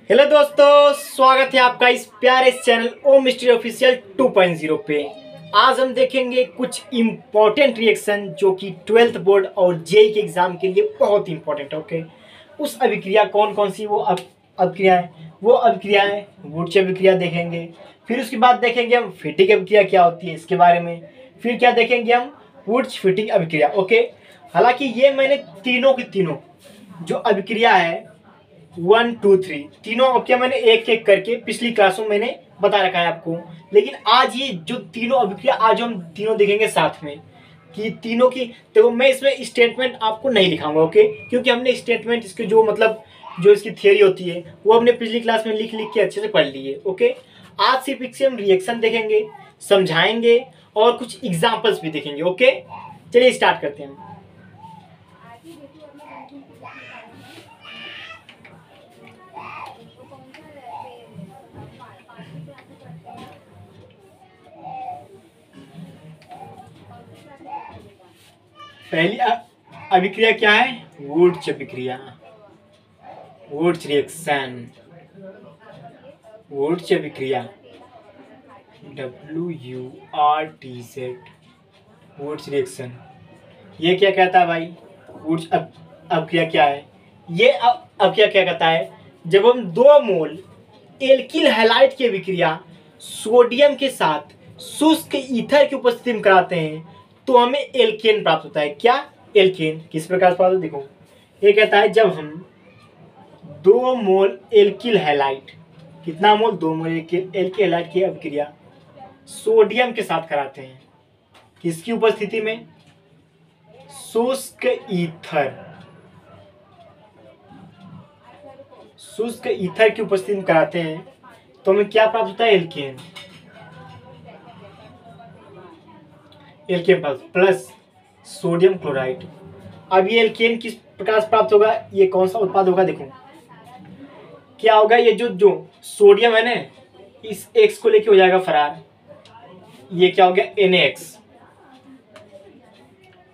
Hello दोस्तों, स्वागत है आपका इस प्यारे चैनल ओम मिस्ट्री ऑफिशियल 2.0 पे। आज हम देखेंगे कुछ इम्पोर्टेंट रिएक्शन जो कि 12th बोर्ड और जेई के एग्जाम के लिए बहुत इंपॉर्टेंट है। ओके, उस अभिक्रिया कौन कौन सी वो अभिक्रिया है, वो अभिक्रिया है वुड्स अभिक्रिया देखेंगे। फिर उसके बाद देखेंगे हम फिटिक अभिक्रिया क्या होती है इसके बारे में। फिर क्या देखेंगे हम, वुड्स फिटिक अभिक्रिया। ओके, हालांकि ये मैंने तीनों की तीनों जो अभिक्रिया है 1, 2, 3 तीनों अभिक्रिया मैंने एक एक करके पिछली क्लासों में मैंने बता रखा है आपको। लेकिन आज ये जो तीनों अभिक्रिया आज हम तीनों देखेंगे साथ में कि तीनों की। देखो, मैं इसमें स्टेटमेंट आपको नहीं लिखाऊंगा, ओके, क्योंकि हमने स्टेटमेंट इसके जो मतलब जो इसकी थियोरी होती है वो हमने पिछली क्लास में लिख लिख के अच्छे से पढ़ ली है। ओके, आज सिर्फ इससे हम रिएक्शन देखेंगे, समझाएंगे और कुछ एग्जाम्पल्स भी देखेंगे। ओके, चलिए स्टार्ट करते हैं। पहली अभिक्रिया क्या है? वुड्स अभिक्रिया, वुड्स रिएक्शन, वुड्स अभिक्रिया, WURTZ, वुड्स रिएक्शन। ये क्या कहता है भाई? वुड्स अभिक्रिया क्या है? ये अभिक्रिया क्या कहता है? जब हम 2 मोल एल्किल हैलाइड की अभिक्रिया सोडियम के साथ शुष्क ईथर की उपस्थिति में कराते हैं तो हमें एल्केन प्राप्त होता है। क्या? एल्केन। किस प्रकार प्राप्त होता है? देखो, ये कहता है जब हम 2 मोल एल्किल हैलाइड, कितना मोल? 2 मोल एल्किल हैलाइड की अभिक्रिया सोडियम के साथ कराते हैं, किसकी उपस्थिति में? शुष्क ईथर, शुष्क ईथर की उपस्थिति में कराते हैं तो हमें क्या प्राप्त होता है? Alkane. Alkane plus sodium chloride. अब ये एल्केन किस प्रकार से प्राप्त होगा? ये कौन सा उत्पाद होगा? देखो क्या होगा, ये जो जो सोडियम है ना, इस X को लेके हो जाएगा फरार। ये क्या हो गया? NaX।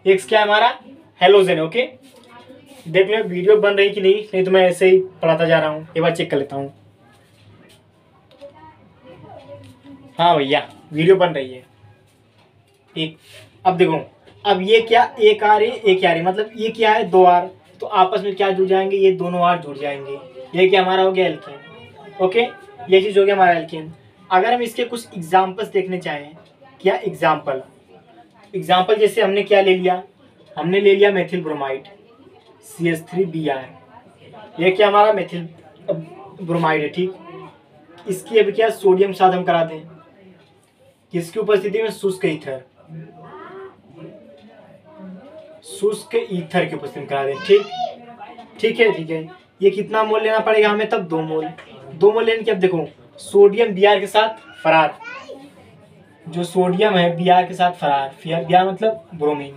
X क्या है हमारा? हेलोजन। ओके, देख लो वीडियो बन रही कि नहीं तो मैं ऐसे ही पढ़ाता जा रहा हूँ, एक बार चेक कर लेता हूँ। हाँ भैया, वीडियो बन रही है। एक, अब देखो, अब ये क्या, एक आर एक आर, मतलब ये क्या है? 2 आर, तो आपस में क्या जुड़ जाएंगे? ये दोनों आर जुड़ जाएंगे। ये क्या हमारा हो गया? एल्केन। ओके, ये चीज हो गया हमारा एल्केन। अगर हम इसके कुछ एग्जाम्पल्स देखने चाहें, क्या एग्जाम्पल? एग्जाम्पल जैसे हमने क्या ले लिया? हमने ले लिया मेथिल ब्रोमाइड CH3Br। ये क्या हमारा? मेथिल ब्रोमाइड है, ठीक। इसकी अभी क्या सोडियम साथ हम करा दें, किसकी उपस्थिति में? शुष्क ईथर, शुष्क ईथर की उपस्थिति में करा दें, ठीक। ठीक है, ठीक है। ये कितना मोल लेना पड़ेगा हमें तब? 2 मोल। 2 मोल लेने के, अब देखो सोडियम Br के साथ फरार, जो सोडियम है Br के साथ फरार, फिर Br मतलब ब्रोमीन।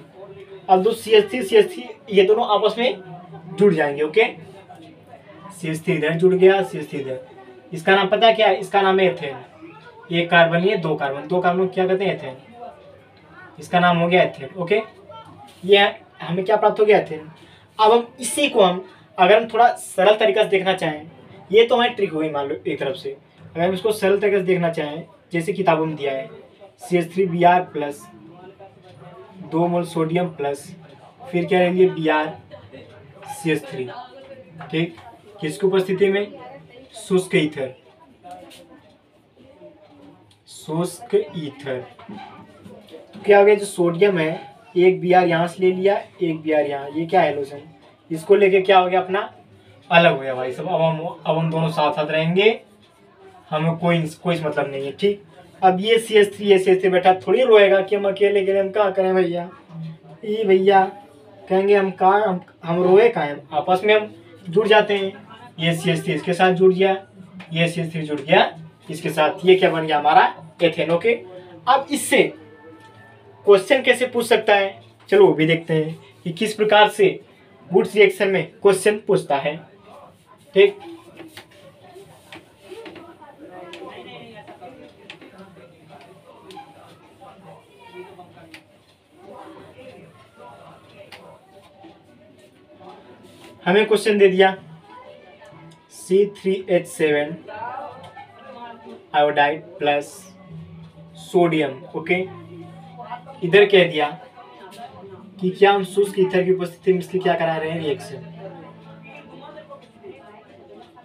अब दो CH3 ये दोनों आपस में जुड़ जाएंगे। ओके, CH3 इधर जुड़ गया, CH3 इधर। इसका नाम पता है क्या है? इसका नाम है एथेन। एक कार्बन, ये 2 कार्बन, 2 कार्बन क्या कहते हैं? एथेन। इसका नाम हो गया एथेन। ओके, ये हमें क्या प्राप्त हो गया? एथेन। अब हम इसी को अगर हम थोड़ा सरल तरीके से देखना चाहें, ये तो हमारी ट्रिक हुई मान लो एक तरफ से। अगर हम इसको सरल तरीके से देखना चाहें, जैसे किताबों में दिया है, CH3Br प्लस 2 मोल सोडियम प्लस फिर क्या ले लिए? BrCH3, ठीक। किसकी उपस्थिति में? शुष्क ईथर, शुष्क ईथर। तो क्या हो गया? जो सोडियम है, एक Br यहाँ से ले लिया, एक Br यहाँ, ये क्या है? हेलोजन। इसको लेके क्या हो गया अपना? अलग हो गया भाई सब। अब हम दोनों साथ साथ रहेंगे, हमें कोई मतलब नहीं है, ठीक। अब ये CH3 बैठा थोड़ी रोएगा कि हम अकेले के लिए हम क्या करें भैया। ये भैया कहेंगे हम कहाँ, हम रोए कहाँ हैं, आपस में हम जुड़ जाते हैं। ये CH3 इसके साथ जुड़ गया, ये CH3 जुड़ गया इसके साथ, ये क्या बन गया? हमारा एथेन। ओके, अब इससे क्वेश्चन कैसे पूछ सकता है, चलो वो भी देखते हैं कि किस प्रकार से वुड्स रिएक्शन में क्वेश्चन पूछता है, ठीक। हमें क्वेश्चन दे दिया C3H7 iodide plus sodium. Okay, इधर कह दिया कि क्या हम शुष्क ईथर की उपस्थिति में इसके क्या करा रहे हैं, रिएक्शन।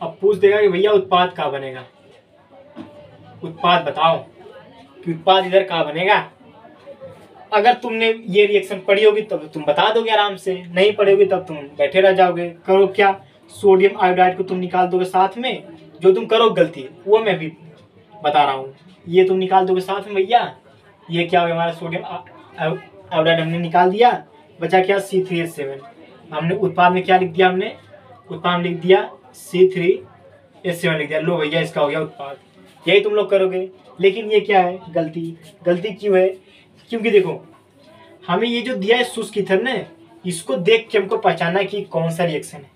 अब पूछ देगा कि भैया उत्पाद कहाँ बनेगा, उत्पाद बताओ कि उत्पाद इधर कहाँ बनेगा। अगर तुमने ये रिएक्शन पढ़ी होगी तब तुम बता दोगे आराम से, नहीं पढ़ी होगी तब तुम बैठे रह जाओगे। करो क्या, सोडियम आयोडाइड को तुम निकाल दोगे साथ में, जो तुम करो गलती वो मैं भी बता रहा हूँ, ये तुम निकाल दोगे साथ में भैया। ये क्या हो गया हमारा, सोडियम आयोडाइड हमने निकाल दिया, बचा क्या C3H7। हमने उत्पाद में क्या लिख दिया, हमने उत्पाद में लिख दिया C3H7 लिख दिया। लो भैया इसका हो गया उत्पाद, यही तुम लोग करोगे। लेकिन ये क्या है, गलती। गलती क्यों है, क्योंकि देखो हमें ये जो दिया है शुष्क ईथर ने, इसको देख के हमको पहचानना है कि कौन सा रिएक्शन है।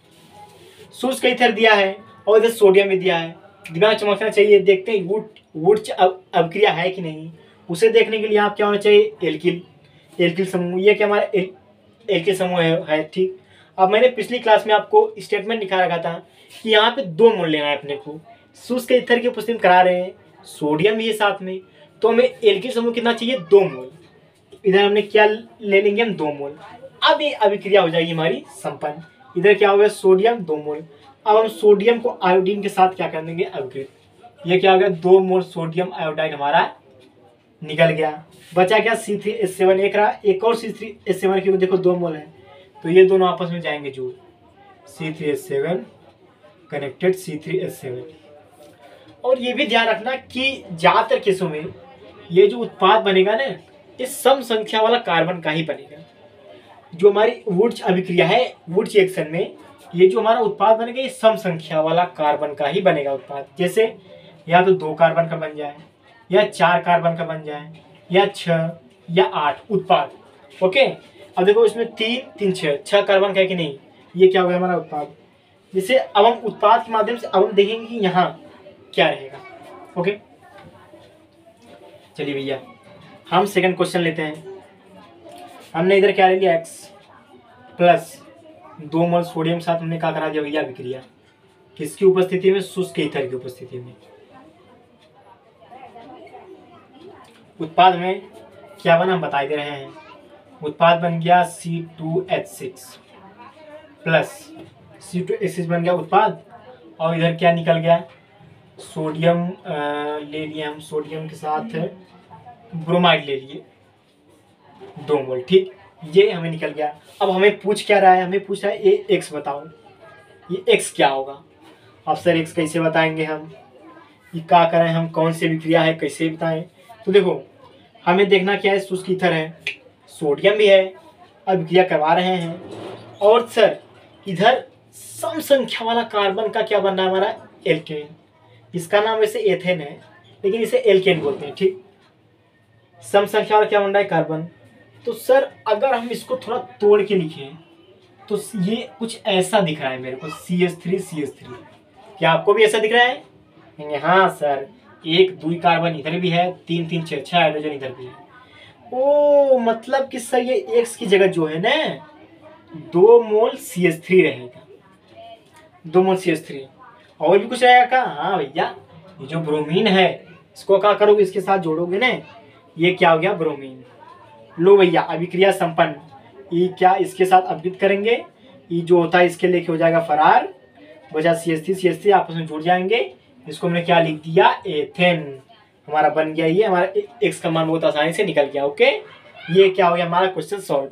शुष्क ईथर दिया है और इधर सोडियम भी दिया है, दिमाग चमकना चाहिए। देखते हैं वुड्स अभिक्रिया है कि नहीं, उसे देखने के लिए आप क्या होना चाहिए, एल्किल समूह। ये क्या हमारा एल्किल समूह है ठीक। अब मैंने पिछली क्लास में आपको स्टेटमेंट दिखा रखा था कि यहाँ पे 2 मोल लेना है अपने को। शुष्क ईथर की उपस्थिति में करा रहे हैं, सोडियम भी है साथ में, तो हमें एल्किल समूह कितना चाहिए, 2 मोल। इधर हमने क्या ले लेंगे हम, 2 मोल। अब ये अभिक्रिया हो जाएगी हमारी संपन्न। इधर क्या हो गया, सोडियम 2 मोल। अब हम सोडियम को आयोडीन के साथ क्या कर देंगे, अभिक्रित। ये क्या हो गया, 2 मोल सोडियम आयोडाइड हमारा निकल गया। बचा क्या, C3H7 एक रहा, एक और C3H7 क्योंकि देखो 2 मोल है, तो ये दोनों आपस में जाएंगे जुड़, C3H7 कनेक्टेड C3H7। और ये भी ध्यान रखना कि ज्यादातर केसों में ये जो उत्पाद बनेगा ना, ये सम संख्या वाला कार्बन का ही बनेगा। जो हमारी वुड्स अभिक्रिया है, वुड्स रिएक्शन में ये जो हमारा उत्पाद बनेगा, ये सम संख्या वाला कार्बन का ही बनेगा उत्पाद। जैसे या तो 2 कार्बन का बन जाए, या 4 कार्बन का बन जाए, या 6 या 8 उत्पाद। ओके, अब देखो इसमें 3 3 6 कार्बन का है कि नहीं, ये क्या हो गया हमारा उत्पाद। जैसे अब हम उत्पाद के माध्यम से अब हम देखेंगे कि यहाँ क्या रहेगा। ओके, चलिए भैया हम सेकंड क्वेश्चन लेते हैं। हमने इधर क्या ले लिया, x प्लस 2 मोल सोडियम साथ हमने क्या करा दिया भैया, अभिक्रिया। किसकी उपस्थिति में, शुष्क ईथर की उपस्थिति में। उत्पाद में क्या बना हम बता दे रहे हैं। उत्पाद बन गया C2H6 प्लस C2H6 बन गया उत्पाद। और इधर क्या निकल गया, सोडियम ले लिए हम, सोडियम के साथ ब्रोमाइड ले लिए 2 मोल। ठीक, ये हमें निकल गया। अब हमें पूछ क्या रहा है, हमें पूछ रहा है ये x बताओ, ये x क्या होगा। अब सर x कैसे बताएंगे हम, ये क्या करें हम, कौन सी विक्रिया है, कैसे बताएं। तो देखो हमें देखना क्या है, शुष्क ईथर है, सोडियम भी है, अभिक्रिया करवा रहे हैं। और सर इधर सम संख्या वाला कार्बन का क्या बनना है हमारा, एल्केन। इसका नाम वैसे एथेन है लेकिन इसे एल्केन बोलते हैं। ठीक, सम संख्या वाला क्या बन रहा है, कार्बन। तो सर अगर हम इसको थोड़ा तोड़ के लिखें तो ये कुछ ऐसा दिख रहा है मेरे को, CH3 क्या आपको भी ऐसा दिख रहा है। हाँ सर, 1 2 कार्बन इधर भी है, 3 3 6 हाइड्रोजन इधर भी है। ओ मतलब कि सर ये एक्स की जगह जो है ना 2 मोल CH3 रहेगा, 2 मोल CH3। और भी कुछ रहेगा क्या, हाँ भैया ये जो ब्रोमीन है इसको क्या करोगे, इसके साथ जोड़ोगे ना, ये क्या हो गया, ब्रोमीन। लो भैया अभिक्रिया संपन्न। ये क्या इसके साथ अपघटित करेंगे, ये जो होता है इसके लेके हो जाएगा फरार, बचा CH3 आपस में जुड़ जाएंगे। इसको हमने क्या लिख दिया, एथेन। हमारा बन गया, ये हमारा एक्स का मान बहुत आसानी से निकल गया। ओके, ये क्या हो गया हमारा क्वेश्चन सॉल्व।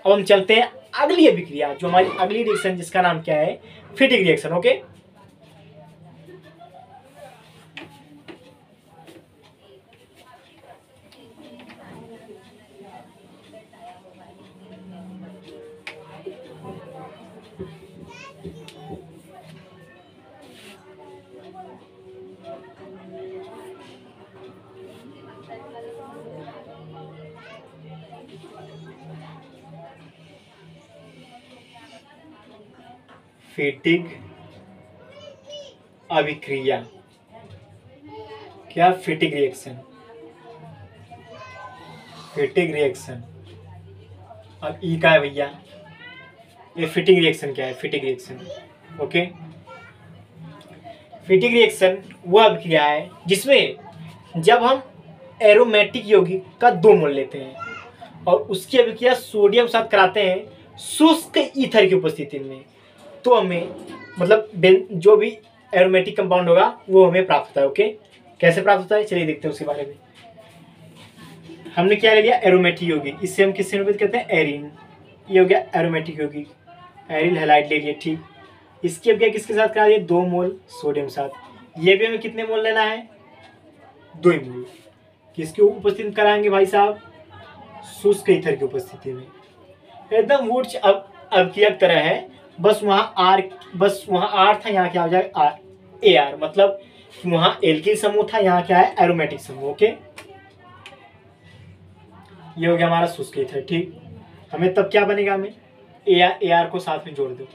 अब हम चलते हैं अगली अभिक्रिया, जो हमारी अगली रिएक्शन जिसका नाम क्या है, फिटिक रिएक्शन। ओके, फिटिक अभिक्रिया, क्या फिटिक रिएक्शन, फिटिक रिएक्शन। अब ई का है भैया, ये फिटिक रिएक्शन क्या है, फिटिक रिएक्शन। ओके, फिटिक रिएक्शन वह अभिक्रिया है जिसमें जब हम एरोमेटिक यौगिक का 2 मोल लेते हैं और उसकी अभिक्रिया सोडियम के साथ कराते हैं शुष्क ईथर की उपस्थिति में, तो हमें मतलब जो भी एरोमेटिक कंपाउंड होगा वो हमें प्राप्त होता है। ओके, कैसे प्राप्त होता है चलिए देखते हैं उसके बारे में। हमने क्या ले लिया, एरोमेटिक यौगिक, इससे हम किससे निरूपित करते हैं, एरीन। ये हो गया एरोमेटिक यौगिक, एरिल हैलाइड ले लिए, ठीक। इसकी अभिक्रिया किसके साथ करा दिया, 2 मोल सोडियम के साथ। ये भी हमें कितने मोल लेना है, 2 मोल। किसकी उपस्थिति में कराएंगे भाई साहब, शुष्क ईथर की उपस्थिति में। एकदम वुड्स अभिक्रिया की तरह है, बस वहाँ आर था, यहाँ क्या हो जाएगा आर, ए आर, मतलब वहाँ एल्किल समूह था, यहाँ क्या है एरोमेटिक समूह। ओके, ये हो गया हमारा शुष्क ईथर, ठीक। हमें तब क्या बनेगा, हमें ए आर को साथ में जोड़ दो,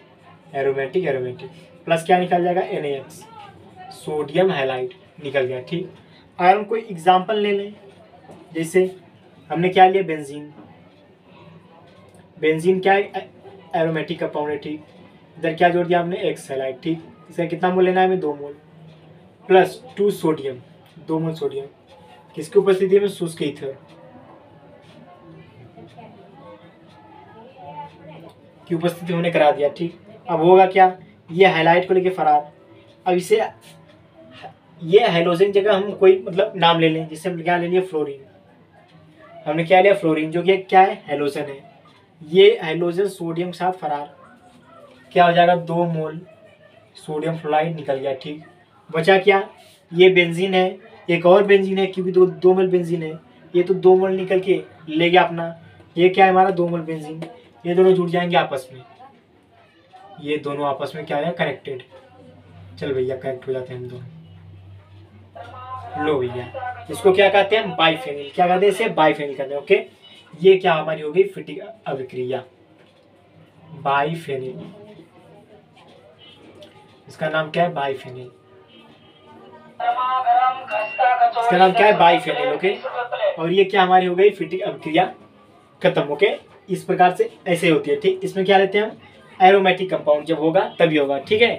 एरोमेटिक एरोमेटिक प्लस क्या निकल जाएगा, NaX, सोडियम हैलाइड निकल गया, ठीक। अगर हम कोई एग्जाम्पल ले लें, जैसे हमने क्या लिया, बेंजीन। बेंजीन क्या है, एरोमेटिक कंपाउंड है, ठीक। इधर क्या जोड़ दिया हमने, एक्स हैलाइड, ठीक। इसका कितना मोल लेना है हमें, 2 मोल प्लस 2 सोडियम, 2 मोल सोडियम किसकी उपस्थिति में, शुष्क ईथर की उपस्थिति होने करा दिया, ठीक। अब होगा क्या, ये हैलाइड को लेके फरार। अब इसे ये हाइड्रोजन जगह हम कोई मतलब नाम ले लें, जिससे हम क्या ले लिए, फ्लोरीन। हमने क्या लिया, फ्लोरीन, जो कि क्या है, हैलोजन है। ये हैलोजन सोडियम के साथ फरार, क्या हो जाएगा, 2 मोल सोडियम फ्लोराइड निकल गया, ठीक। बचा क्या, ये बेंजीन है, एक और बेंजीन है, क्योंकि 2 मोल बेंजीन है, ये तो 2 मोल निकल के ले गया अपना। ये क्या है हमारा, 2 मोल बेंजीन, ये दोनों जुड़ जाएंगे आपस में, ये दोनों आपस में क्या है, कनेक्टेड। चल भैया कनेक्ट हो जाते हैं हम दोनों। लो भैया, इसको क्या कहते हैं, बाइफेनिल, क्या कहते हैं इसे, बाइफेनिल कहते हैं। ओके, ये क्या हमारी हो गई, फिटिक अभिक्रिया, बाइफेनिल, इसका नाम क्या है, बाइफेनिल, इसका नाम क्या है, बाइफेनिल। ओके, और ये क्या हमारी हो गई, फिटिक अभिक्रिया खत्म। ओके, इस प्रकार से ऐसे होती है, ठीक। इसमें क्या लेते हैं हम, एरोमेटिक कंपाउंड, जब होगा तभी होगा, ठीक है।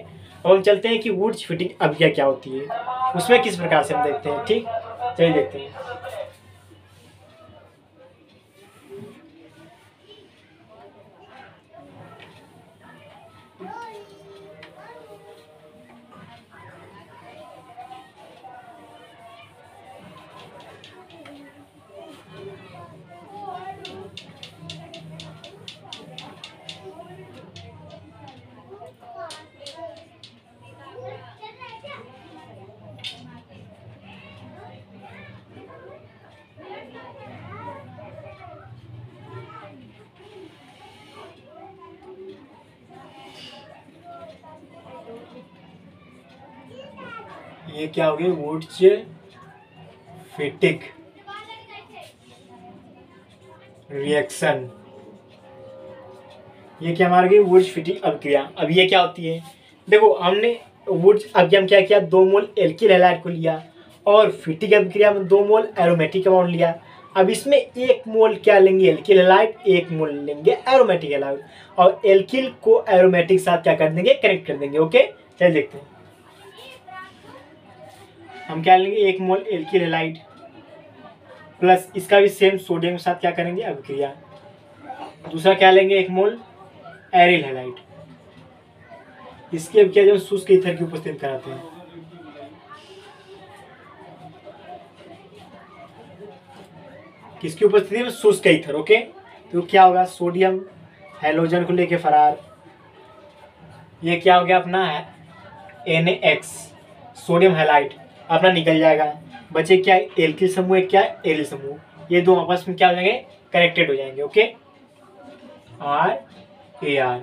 अब हम चलते हैं कि वुड्स फिटिक अभिक्रिया क्या होती है, उसमें किस प्रकार से हम देखते हैं, ठीक। चलिए देखते हैं। ये क्या हो गई, वुड्स फिटिक रिएक्शन, ये क्या हमारा गई, वुड्स फिटिक अभिक्रिया। अब ये क्या होती है, देखो हमने वुड्स अभिक्रिया में क्या किया, 2 मोल एल्किल हैलाइड को लिया और फिटिक अभिक्रिया में 2 मोल एरोमेटिक कंपाउंड लिया। अब इसमें 1 मोल क्या लेंगे, एल्किल हैलाइड, 1 मोल लेंगे एरोमेटिक हैलाइड, और एल्किल को एरोमेटिक साथ क्या कर देंगे, कनेक्ट कर देंगे। ओके, चलिए देखते हैं। हम क्या लेंगे, 1 मोल एल्किल हैलाइड प्लस इसका भी सेम सोडियम के साथ क्या करेंगे, अभिक्रिया। दूसरा क्या लेंगे, 1 मोल एरिल हैलाइड, इसकी अभिक्रिया जो शुष्क ईथर की उपस्थिति कराते हैं। किसकी उपस्थिति में, शुष्क ईथर। ओके, तो क्या होगा, सोडियम हैलोजन को लेके फरार, ये क्या हो गया अपना NaX, सोडियम हैलाइड अपना निकल जाएगा। बचे क्या, एल्किल समूह, क्या एरिल समूह, ये दो आपस में क्या हो जाएंगे, कनेक्टेड हो जाएंगे। ओके, RAR,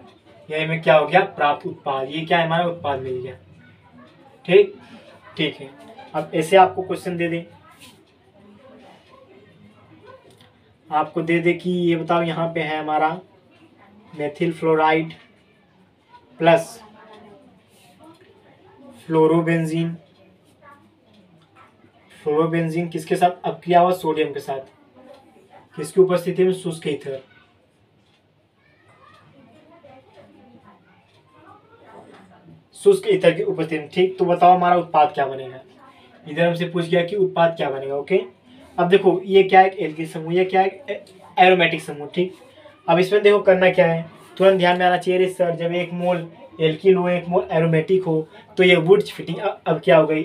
ये में क्या हो गया, प्राप्त उत्पाद, ये क्या है, हमारा उत्पाद मिल गया, ठीक। ठीक है, अब ऐसे आपको क्वेश्चन दे दे, आपको दे दे कि ये बताओ, यहाँ पे है हमारा methyl fluoride plus fluorobenzene, fluorobenzene किसके साथ अभिक्रिया हुआ, सोडियम के साथ, किसकी उपस्थिति में, शुष्क ईथर। शुष्क ईथर की उपस्थिति में। ठीक, तो बताओ हमारा उत्पाद क्या बनेगा। इधर हमसे पूछ गया कि उत्पाद क्या बनेगा। ओके, अब देखो ये क्या है, एल्किल समूह, ये क्या है, एरोमेटिक समूह। ठीक, अब इसमें देखो करना क्या है, तुरंत ध्यान में आना चाहिए सर, जब 1 मोल एल्किल हो 1 मोल एरोमेटिक हो तो ये वुड्स फिटिंग। अब क्या हो गई,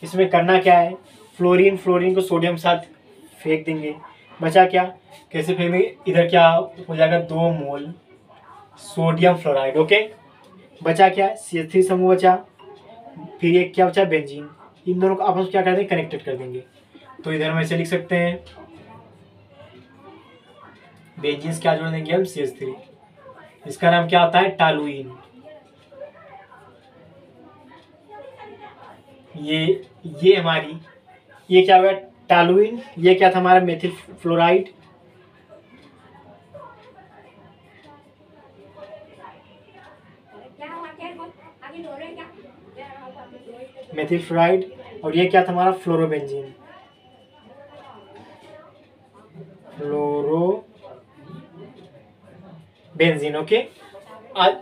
इसमें करना क्या है, फ्लोरीन को सोडियम साथ फेंक देंगे। बचा क्या, कैसे फेंक देंगे, इधर क्या हो जाएगा 2 मोल सोडियम फ्लोराइड। ओके, बचा क्या, CH3 समूह बचा, फिर एक क्या बचा, बेंजीन। इन दोनों को आपस में क्या कर देंगे, कनेक्टेड कर देंगे। तो इधर हम ऐसे लिख सकते हैं, बेंजीन क्या जोड़ देंगे हम, CH3, इसका नाम क्या होता है, टालुइन। ये हमारी, ये क्या होगा, टालुइन। ये क्या था हमारा, मेथिल फ्लोराइड। मेथिल फ्लोराइड, और ये क्या था हमारा, फ्लोरोबेंजीन। फ्लोरोबेंजीन। ओके,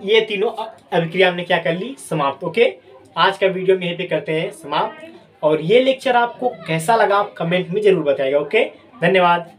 ये तीनों अभिक्रिया हमने क्या कर ली, समाप्त। ओके, आज का वीडियो में यहीं पे करते हैं समाप्त। और ये लेक्चर आपको कैसा लगा आप कमेंट में जरूर बताइएगा। ओके, धन्यवाद।